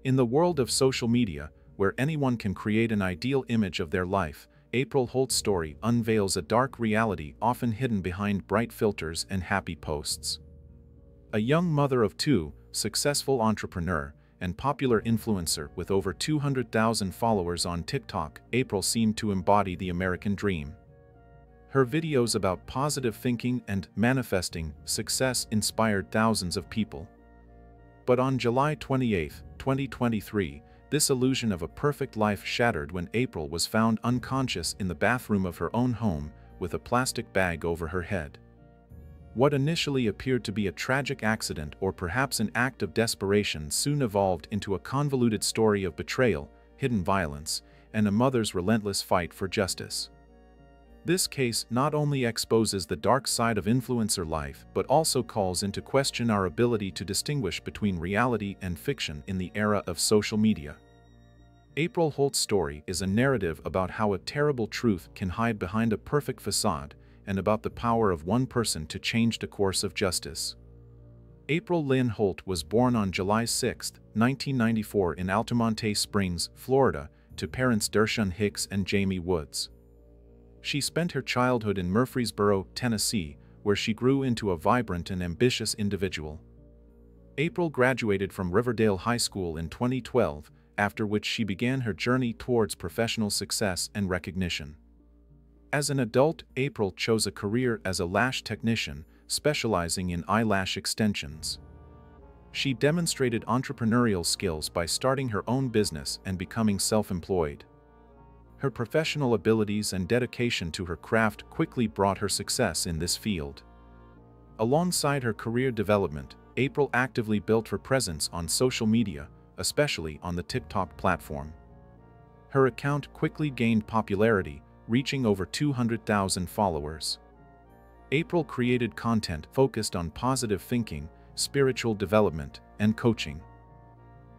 In the world of social media, where anyone can create an ideal image of their life, April Holt's story unveils a dark reality often hidden behind bright filters and happy posts. A young mother of two, successful entrepreneur, and popular influencer with over 200,000 followers on TikTok, April seemed to embody the American dream. Her videos about positive thinking and manifesting success inspired thousands of people. But on July 28, 2023, this illusion of a perfect life shattered when April was found unconscious in the bathroom of her own home with a plastic bag over her head. What initially appeared to be a tragic accident or perhaps an act of desperation soon evolved into a convoluted story of betrayal, hidden violence, and a mother's relentless fight for justice. This case not only exposes the dark side of influencer life but also calls into question our ability to distinguish between reality and fiction in the era of social media. April Holt's story is a narrative about how a terrible truth can hide behind a perfect facade, and about the power of one person to change the course of justice. April Lynn Holt was born on July 6, 1994 in Altamonte Springs, Florida, to parents Dershun Hicks and Jamie Woods. She spent her childhood in Murfreesboro, Tennessee, where she grew into a vibrant and ambitious individual. April graduated from Riverdale High School in 2012, after which she began her journey towards professional success and recognition. As an adult, April chose a career as a lash technician, specializing in eyelash extensions. She demonstrated entrepreneurial skills by starting her own business and becoming self-employed. Her professional abilities and dedication to her craft quickly brought her success in this field. Alongside her career development, April actively built her presence on social media, especially on the TikTok platform. Her account quickly gained popularity, reaching over 200,000 followers. April created content focused on positive thinking, spiritual development, and coaching.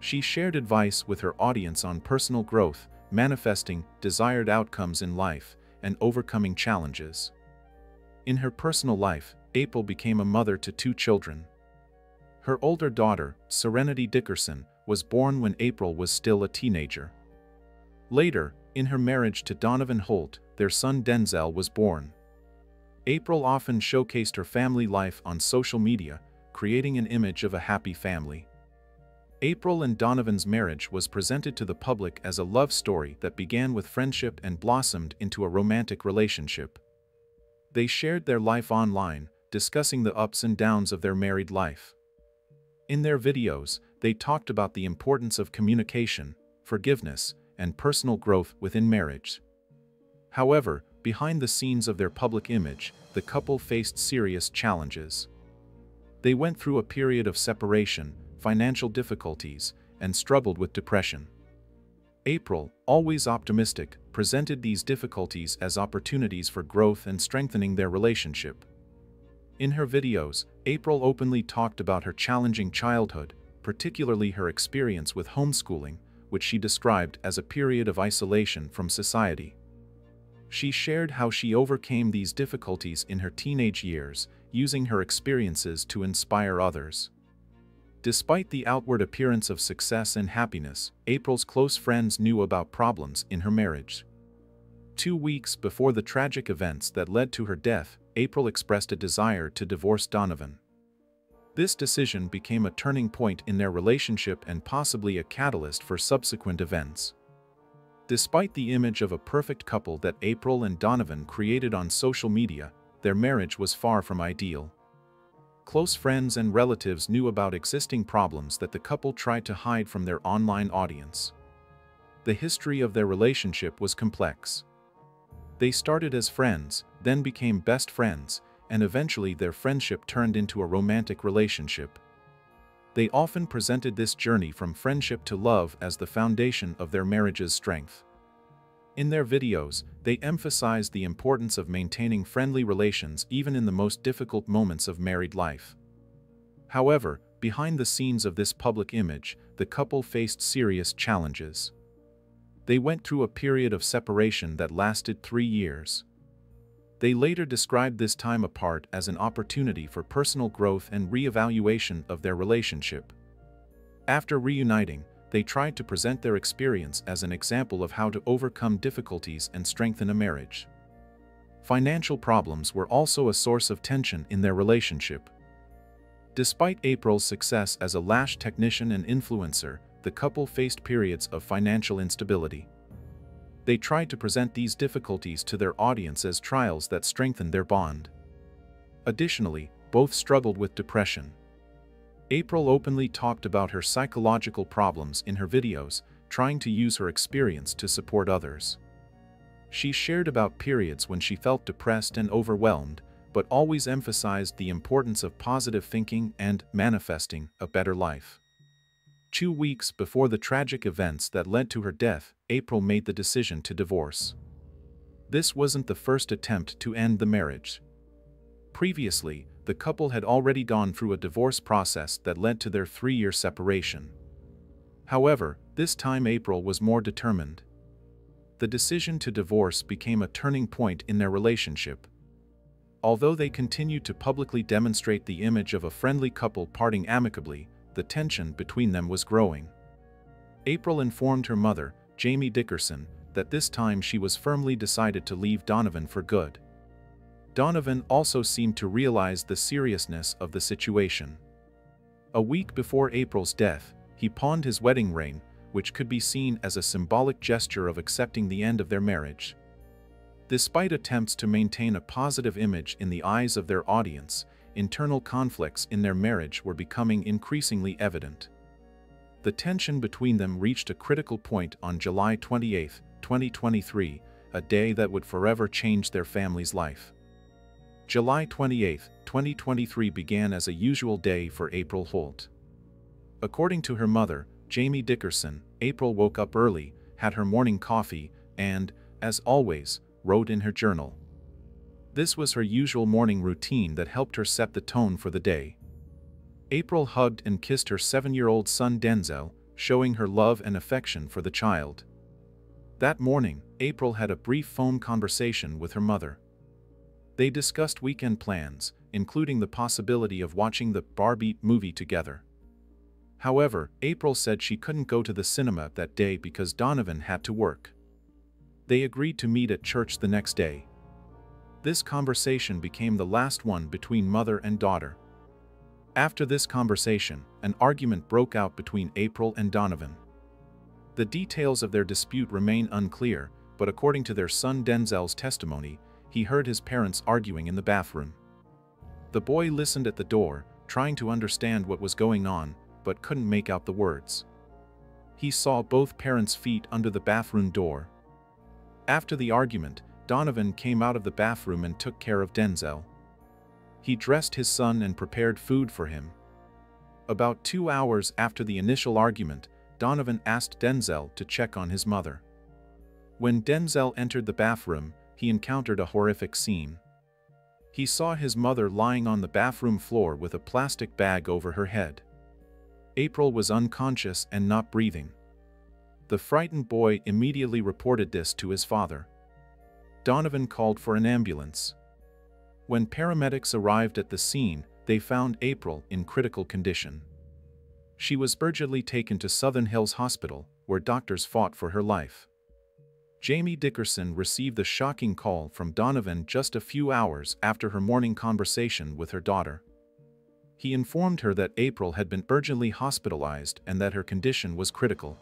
She shared advice with her audience on personal growth, manifesting desired outcomes in life, and overcoming challenges. In her personal life, April became a mother to two children. Her older daughter, Serenity Dickerson, was born when April was still a teenager. Later, in her marriage to Donovan Holt, their son Denzel was born. April often showcased her family life on social media, creating an image of a happy family. April and Donovan's marriage was presented to the public as a love story that began with friendship and blossomed into a romantic relationship. They shared their life online, discussing the ups and downs of their married life. In their videos, they talked about the importance of communication, forgiveness, and personal growth within marriage. However, behind the scenes of their public image, the couple faced serious challenges. They went through a period of separation, financial difficulties, and struggled with depression. April, always optimistic, presented these difficulties as opportunities for growth and strengthening their relationship. In her videos, April openly talked about her challenging childhood, particularly her experience with homeschooling, which she described as a period of isolation from society. She shared how she overcame these difficulties in her teenage years, using her experiences to inspire others. Despite the outward appearance of success and happiness, April's close friends knew about problems in her marriage. 2 weeks before the tragic events that led to her death, April expressed a desire to divorce Donovan. This decision became a turning point in their relationship and possibly a catalyst for subsequent events. Despite the image of a perfect couple that April and Donovan created on social media, their marriage was far from ideal. Close friends and relatives knew about existing problems that the couple tried to hide from their online audience. The history of their relationship was complex. They started as friends, then became best friends, and eventually their friendship turned into a romantic relationship. They often presented this journey from friendship to love as the foundation of their marriage's strength. In their videos, they emphasized the importance of maintaining friendly relations even in the most difficult moments of married life. However, behind the scenes of this public image, the couple faced serious challenges. They went through a period of separation that lasted 3 years. They later described this time apart as an opportunity for personal growth and re-evaluation of their relationship. After reuniting, they tried to present their experience as an example of how to overcome difficulties and strengthen a marriage. Financial problems were also a source of tension in their relationship. Despite April's success as a lash technician and influencer, the couple faced periods of financial instability. They tried to present these difficulties to their audience as trials that strengthened their bond. Additionally, both struggled with depression. April openly talked about her psychological problems in her videos, trying to use her experience to support others. She shared about periods when she felt depressed and overwhelmed, but always emphasized the importance of positive thinking and manifesting a better life. 2 weeks before the tragic events that led to her death, April made the decision to divorce. This wasn't the first attempt to end the marriage. Previously, the couple had already gone through a divorce process that led to their 3-year separation. However, this time April was more determined. The decision to divorce became a turning point in their relationship. Although they continued to publicly demonstrate the image of a friendly couple parting amicably, the tension between them was growing. April informed her mother, Jamie Dickerson, that this time she was firmly decided to leave Donovan for good. Donovan also seemed to realize the seriousness of the situation. A week before April's death, he pawned his wedding ring, which could be seen as a symbolic gesture of accepting the end of their marriage. Despite attempts to maintain a positive image in the eyes of their audience, internal conflicts in their marriage were becoming increasingly evident. The tension between them reached a critical point on July 28, 2023, a day that would forever change their family's life. July 28, 2023 began as a usual day for April Holt. According to her mother, Jamie Dickerson, April woke up early, had her morning coffee, and, as always, wrote in her journal. This was her usual morning routine that helped her set the tone for the day. April hugged and kissed her 7-year-old son Denzel, showing her love and affection for the child. That morning, April had a brief phone conversation with her mother. They discussed weekend plans, including the possibility of watching the Barbie movie together. However, April said she couldn't go to the cinema that day because Donovan had to work. They agreed to meet at church the next day. This conversation became the last one between mother and daughter. After this conversation, an argument broke out between April and Donovan. The details of their dispute remain unclear, but according to their son Denzel's testimony, he heard his parents arguing in the bathroom. The boy listened at the door, trying to understand what was going on, but couldn't make out the words. He saw both parents' feet under the bathroom door. After the argument, Donovan came out of the bathroom and took care of Denzel. He dressed his son and prepared food for him. About 2 hours after the initial argument, Donovan asked Denzel to check on his mother. When Denzel entered the bathroom, he encountered a horrific scene. He saw his mother lying on the bathroom floor with a plastic bag over her head. April was unconscious and not breathing. The frightened boy immediately reported this to his father. Donovan called for an ambulance. When paramedics arrived at the scene, they found April in critical condition. She was urgently taken to Southern Hills Hospital, where doctors fought for her life. Jamie Dickerson received the shocking call from Donovan just a few hours after her morning conversation with her daughter. He informed her that April had been urgently hospitalized and that her condition was critical.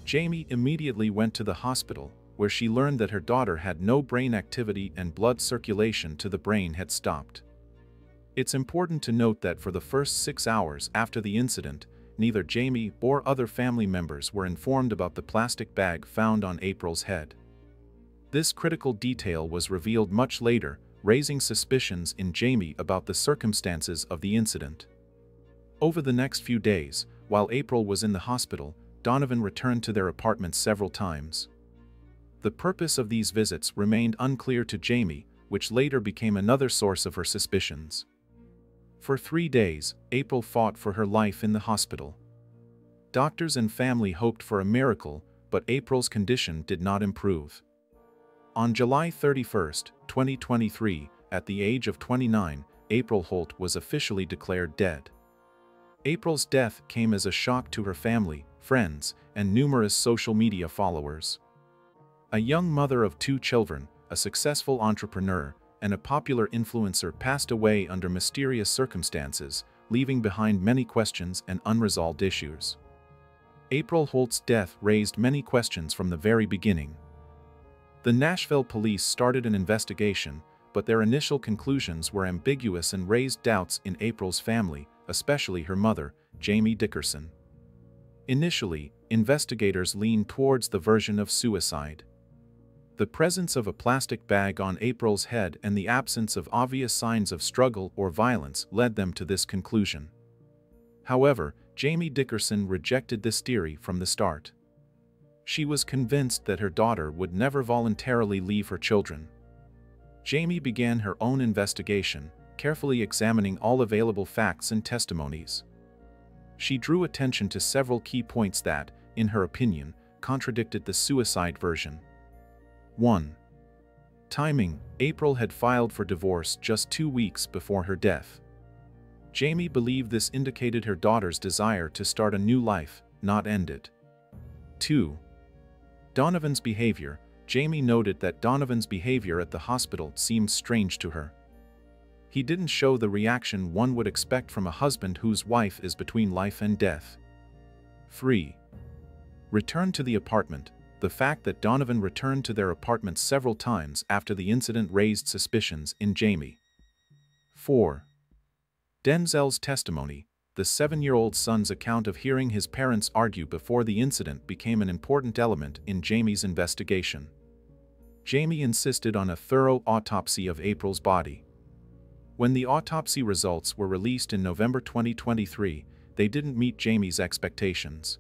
Jamie immediately went to the hospital, where she learned that her daughter had no brain activity and blood circulation to the brain had stopped. It's important to note that for the first 6 hours after the incident, neither Jamie or other family members were informed about the plastic bag found on April's head. This critical detail was revealed much later, raising suspicions in Jamie about the circumstances of the incident. Over the next few days, while April was in the hospital, Donovan returned to their apartment several times. The purpose of these visits remained unclear to Jamie, which later became another source of her suspicions. For 3 days, April fought for her life in the hospital. Doctors and family hoped for a miracle, but April's condition did not improve. On July 31, 2023, at the age of 29, April Holt was officially declared dead. April's death came as a shock to her family, friends, and numerous social media followers. A young mother of 2 children, a successful entrepreneur, and a popular influencer passed away under mysterious circumstances, leaving behind many questions and unresolved issues. April Holt's death raised many questions from the very beginning. The Nashville police started an investigation, but their initial conclusions were ambiguous and raised doubts in April's family, especially her mother, Jamie Dickerson. Initially, investigators leaned towards the version of suicide. The presence of a plastic bag on April's head and the absence of obvious signs of struggle or violence led them to this conclusion. However, Jamie Dickerson rejected this theory from the start. She was convinced that her daughter would never voluntarily leave her children. Jamie began her own investigation, carefully examining all available facts and testimonies. She drew attention to several key points that, in her opinion, contradicted the suicide version. 1. Timing. April had filed for divorce just 2 weeks before her death. Jamie believed this indicated her daughter's desire to start a new life, not end it. 2. Donovan's behavior. Jamie noted that Donovan's behavior at the hospital seemed strange to her. He didn't show the reaction one would expect from a husband whose wife is between life and death. 3. Return to the apartment. The fact that Donovan returned to their apartment several times after the incident raised suspicions in Jamie. 4. Denzel's testimony. The 7-year-old son's account of hearing his parents argue before the incident became an important element in Jamie's investigation. Jamie insisted on a thorough autopsy of April's body. When the autopsy results were released in November 2023, they didn't meet Jamie's expectations.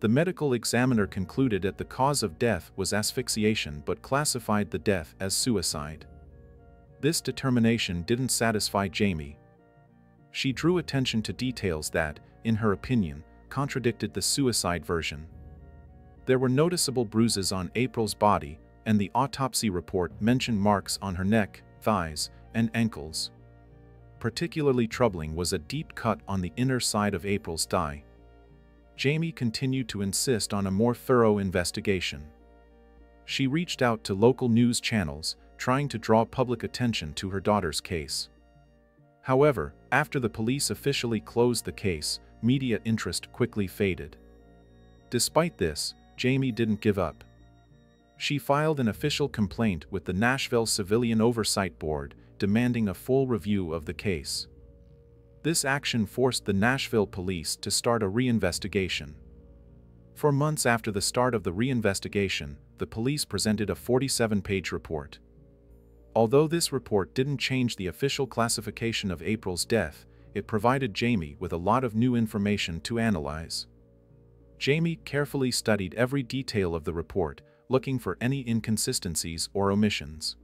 The medical examiner concluded that the cause of death was asphyxiation but classified the death as suicide. This determination didn't satisfy Jamie. She drew attention to details that, in her opinion, contradicted the suicide version. There were noticeable bruises on April's body, and the autopsy report mentioned marks on her neck, thighs, and ankles. Particularly troubling was a deep cut on the inner side of April's thigh. Jamie continued to insist on a more thorough investigation. She reached out to local news channels, trying to draw public attention to her daughter's case. However, after the police officially closed the case, media interest quickly faded. Despite this, Jamie didn't give up. She filed an official complaint with the Nashville Civilian Oversight Board, demanding a full review of the case. This action forced the Nashville police to start a reinvestigation. For months after the start of the reinvestigation, the police presented a 47-page report. Although this report didn't change the official classification of April's death, it provided Jamie with a lot of new information to analyze. Jamie carefully studied every detail of the report, looking for any inconsistencies or omissions.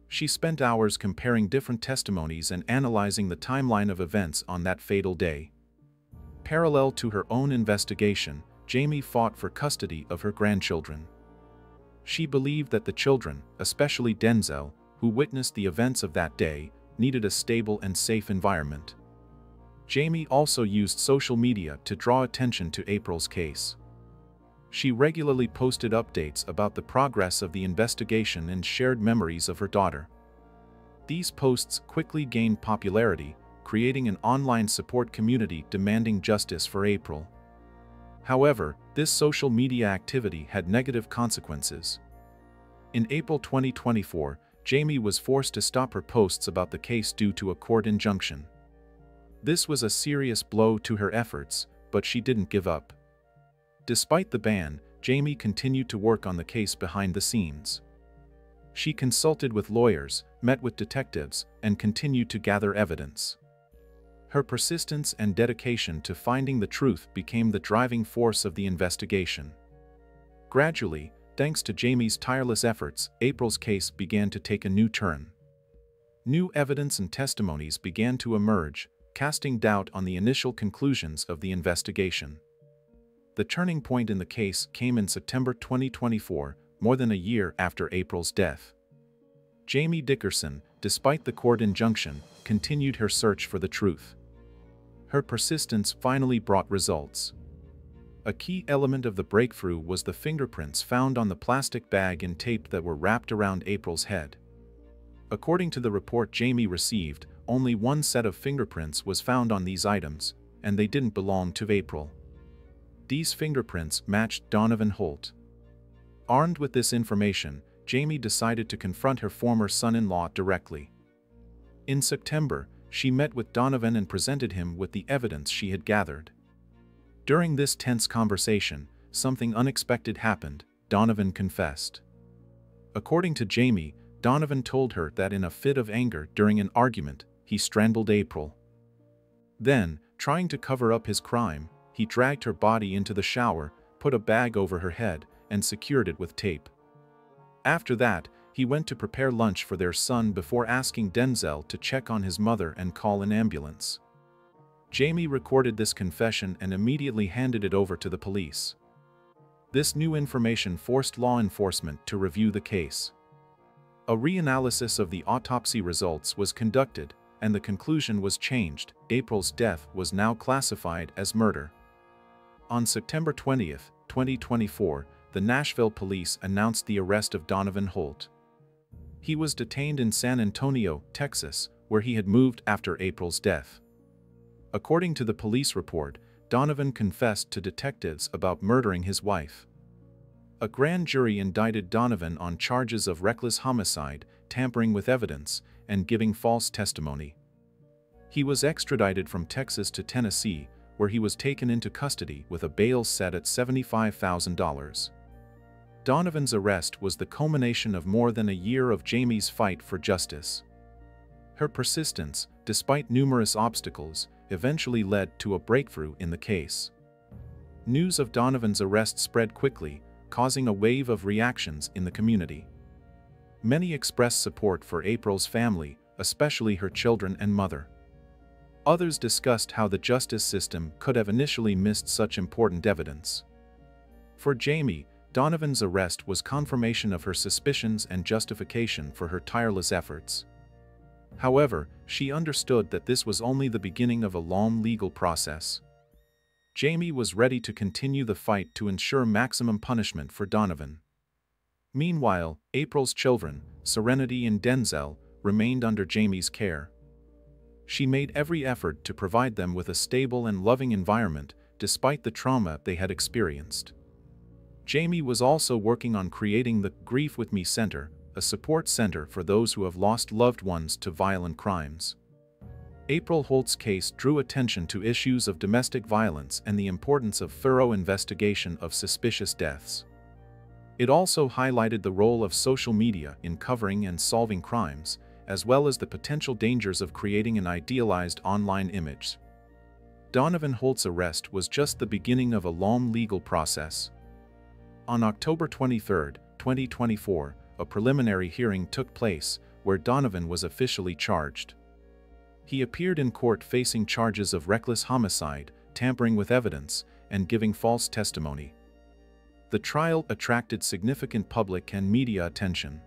She spent hours comparing different testimonies and analyzing the timeline of events on that fatal day. Parallel to her own investigation, Jamie fought for custody of her grandchildren. She believed that the children, especially Denzel, who witnessed the events of that day, needed a stable and safe environment. Jamie also used social media to draw attention to April's case. She regularly posted updates about the progress of the investigation and shared memories of her daughter. These posts quickly gained popularity, creating an online support community demanding justice for April. However, this social media activity had negative consequences. In April 2024, Jamie was forced to stop her posts about the case due to a court injunction. This was a serious blow to her efforts, but she didn't give up. Despite the ban, Jamie continued to work on the case behind the scenes. She consulted with lawyers, met with detectives, and continued to gather evidence. Her persistence and dedication to finding the truth became the driving force of the investigation. Gradually, thanks to Jamie's tireless efforts, April's case began to take a new turn. New evidence and testimonies began to emerge, casting doubt on the initial conclusions of the investigation. The turning point in the case came in September 2024, more than a year after April's death. Jamie Dickerson, despite the court injunction, continued her search for the truth. Her persistence finally brought results. A key element of the breakthrough was the fingerprints found on the plastic bag and tape that were wrapped around April's head. According to the report Jamie received, only one set of fingerprints was found on these items, and they didn't belong to April. These fingerprints matched Donovan Holt. Armed with this information, Jamie decided to confront her former son-in-law directly. In September, she met with Donovan and presented him with the evidence she had gathered. During this tense conversation, something unexpected happened. Donovan confessed. According to Jamie, Donovan told her that in a fit of anger during an argument, he strangled April. Then, trying to cover up his crime, he dragged her body into the shower, put a bag over her head, and secured it with tape. After that, he went to prepare lunch for their son before asking Denzel to check on his mother and call an ambulance. Jamie recorded this confession and immediately handed it over to the police. This new information forced law enforcement to review the case. A reanalysis of the autopsy results was conducted, and the conclusion was changed. April's death was now classified as murder. On September 20, 2024, the Nashville police announced the arrest of Donovan Holt. He was detained in San Antonio, Texas, where he had moved after April's death. According to the police report, Donovan confessed to detectives about murdering his wife. A grand jury indicted Donovan on charges of reckless homicide, tampering with evidence, and giving false testimony. He was extradited from Texas to Tennessee, where he was taken into custody with a bail set at $75,000. Donovan's arrest was the culmination of more than a year of Jamie's fight for justice. Her persistence, despite numerous obstacles, eventually led to a breakthrough in the case. News of Donovan's arrest spread quickly, causing a wave of reactions in the community. Many expressed support for April's family, especially her children and mother. Others discussed how the justice system could have initially missed such important evidence. For Jamie, Donovan's arrest was confirmation of her suspicions and justification for her tireless efforts. However, she understood that this was only the beginning of a long legal process. Jamie was ready to continue the fight to ensure maximum punishment for Donovan. Meanwhile, April's children, Serenity and Denzel, remained under Jamie's care. She made every effort to provide them with a stable and loving environment, despite the trauma they had experienced. Jamie was also working on creating the Grief With Me Center, a support center for those who have lost loved ones to violent crimes. April Holt's case drew attention to issues of domestic violence and the importance of thorough investigation of suspicious deaths. It also highlighted the role of social media in covering and solving crimes, as well as the potential dangers of creating an idealized online image. Donovan Holt's arrest was just the beginning of a long legal process. On October 23, 2024, a preliminary hearing took place, where Donovan was officially charged. He appeared in court facing charges of reckless homicide, tampering with evidence, and giving false testimony. The trial attracted significant public and media attention.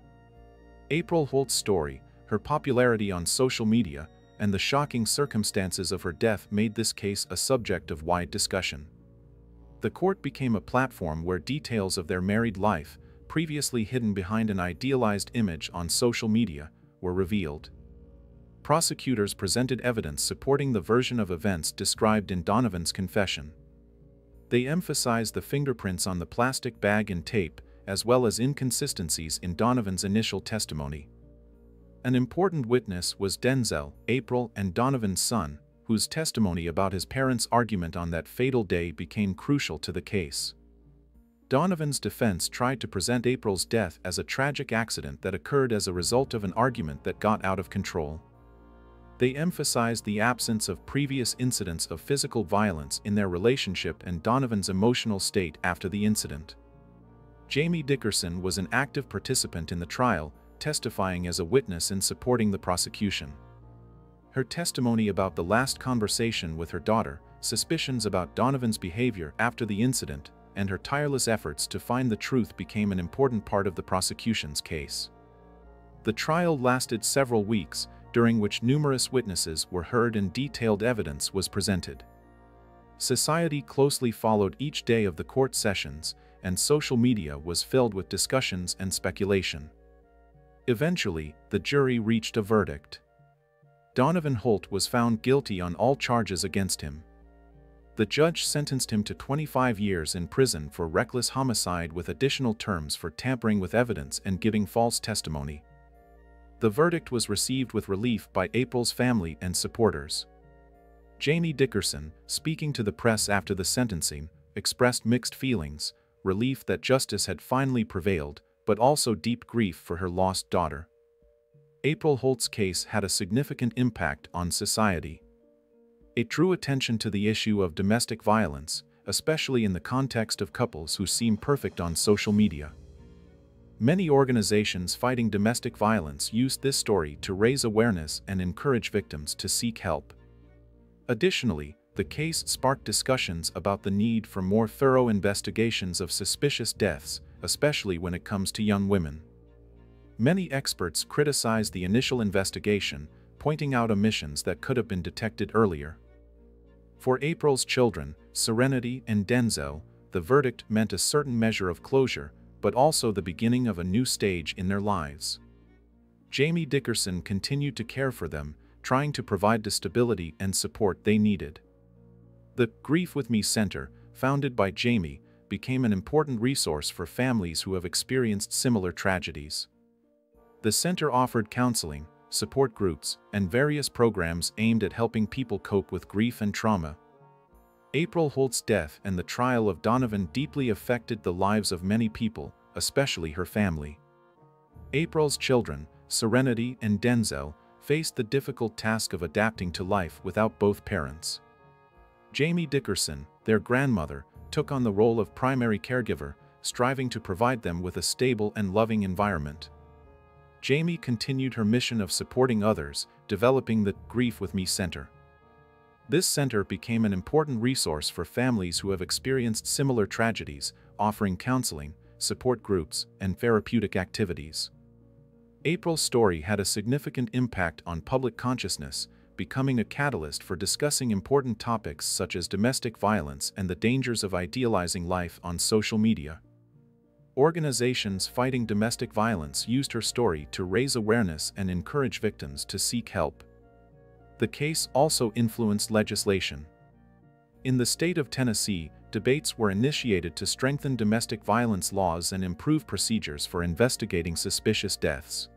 April Holt's story, her popularity on social media, and the shocking circumstances of her death made this case a subject of wide discussion. The court became a platform where details of their married life, previously hidden behind an idealized image on social media, were revealed. Prosecutors presented evidence supporting the version of events described in Donovan's confession. They emphasized the fingerprints on the plastic bag and tape, as well as inconsistencies in Donovan's initial testimony. An important witness was Denzel, April and Donovan's son, whose testimony about his parents' argument on that fatal day became crucial to the case. Donovan's defense tried to present April's death as a tragic accident that occurred as a result of an argument that got out of control. They emphasized the absence of previous incidents of physical violence in their relationship and Donovan's emotional state after the incident. Jamie Dickerson was an active participant in the trial, testifying as a witness in supporting the prosecution. Her testimony about the last conversation with her daughter, suspicions about Donovan's behavior after the incident, and her tireless efforts to find the truth became an important part of the prosecution's case. The trial lasted several weeks, during which numerous witnesses were heard and detailed evidence was presented. Society closely followed each day of the court sessions, and social media was filled with discussions and speculation. Eventually, the jury reached a verdict. Donovan Holt was found guilty on all charges against him. The judge sentenced him to 25 years in prison for reckless homicide with additional terms for tampering with evidence and giving false testimony. The verdict was received with relief by April's family and supporters. Jamie Dickerson, speaking to the press after the sentencing, expressed mixed feelings, relief that justice had finally prevailed, but also deep grief for her lost daughter. April Holt's case had a significant impact on society. It drew attention to the issue of domestic violence, especially in the context of couples who seem perfect on social media. Many organizations fighting domestic violence used this story to raise awareness and encourage victims to seek help. Additionally, the case sparked discussions about the need for more thorough investigations of suspicious deaths, especially when it comes to young women. Many experts criticized the initial investigation, pointing out omissions that could have been detected earlier. For April's children, Serenity and Denzel, the verdict meant a certain measure of closure, but also the beginning of a new stage in their lives. Jamie Dickerson continued to care for them, trying to provide the stability and support they needed. The Grief With Me Center, founded by Jamie, became an important resource for families who have experienced similar tragedies. The center offered counseling, support groups, and various programs aimed at helping people cope with grief and trauma. April Holt's death and the trial of Donovan deeply affected the lives of many people, especially her family. April's children, Serenity and Denzel, faced the difficult task of adapting to life without both parents. Jamie Dickerson, their grandmother, took on the role of primary caregiver, striving to provide them with a stable and loving environment. Jamie continued her mission of supporting others, developing the Grief With Me Center. This center became an important resource for families who have experienced similar tragedies, offering counseling, support groups, and therapeutic activities. April's story had a significant impact on public consciousness, becoming a catalyst for discussing important topics such as domestic violence and the dangers of idealizing life on social media. Organizations fighting domestic violence used her story to raise awareness and encourage victims to seek help. The case also influenced legislation. In the state of Tennessee, debates were initiated to strengthen domestic violence laws and improve procedures for investigating suspicious deaths.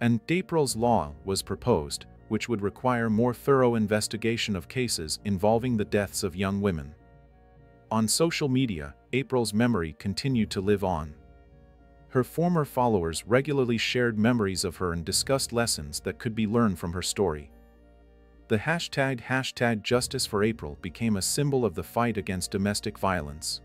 And April's Law was proposed, which would require more thorough investigation of cases involving the deaths of young women. On social media, April's memory continued to live on. Her former followers regularly shared memories of her and discussed lessons that could be learned from her story. The hashtag Justice for April became a symbol of the fight against domestic violence.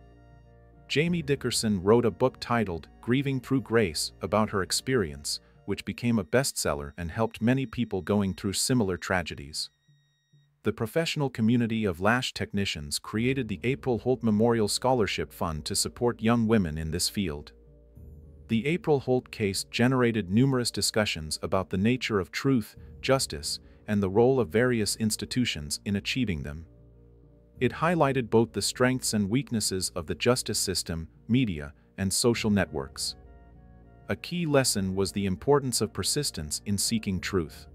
Jamie Dickerson wrote a book titled Grieving Through Grace about her experience, which became a bestseller and helped many people going through similar tragedies. The professional community of lash technicians created the April Holt Memorial Scholarship Fund to support young women in this field. The April Holt case generated numerous discussions about the nature of truth, justice, and the role of various institutions in achieving them. It highlighted both the strengths and weaknesses of the justice system, media, and social networks. A key lesson was the importance of persistence in seeking truth.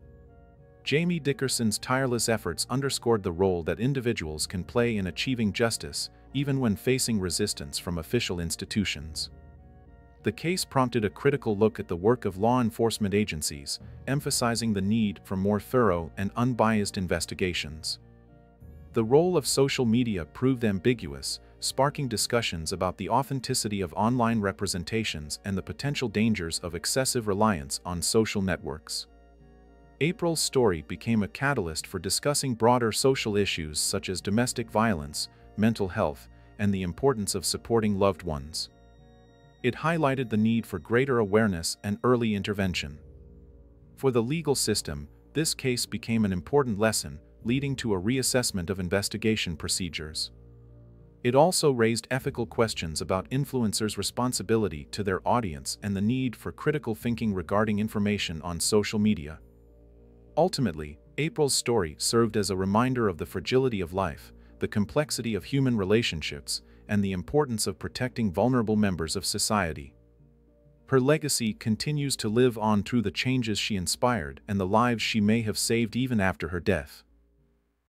Jamie Dickerson's tireless efforts underscored the role that individuals can play in achieving justice, even when facing resistance from official institutions. The case prompted a critical look at the work of law enforcement agencies, emphasizing the need for more thorough and unbiased investigations. The role of social media proved ambiguous, sparking discussions about the authenticity of online representations and the potential dangers of excessive reliance on social networks. April's story became a catalyst for discussing broader social issues such as domestic violence, mental health, and the importance of supporting loved ones. It highlighted the need for greater awareness and early intervention. For the legal system, this case became an important lesson, leading to a reassessment of investigation procedures. It also raised ethical questions about influencers' responsibility to their audience and the need for critical thinking regarding information on social media. Ultimately, April's story served as a reminder of the fragility of life, the complexity of human relationships, and the importance of protecting vulnerable members of society. Her legacy continues to live on through the changes she inspired and the lives she may have saved even after her death.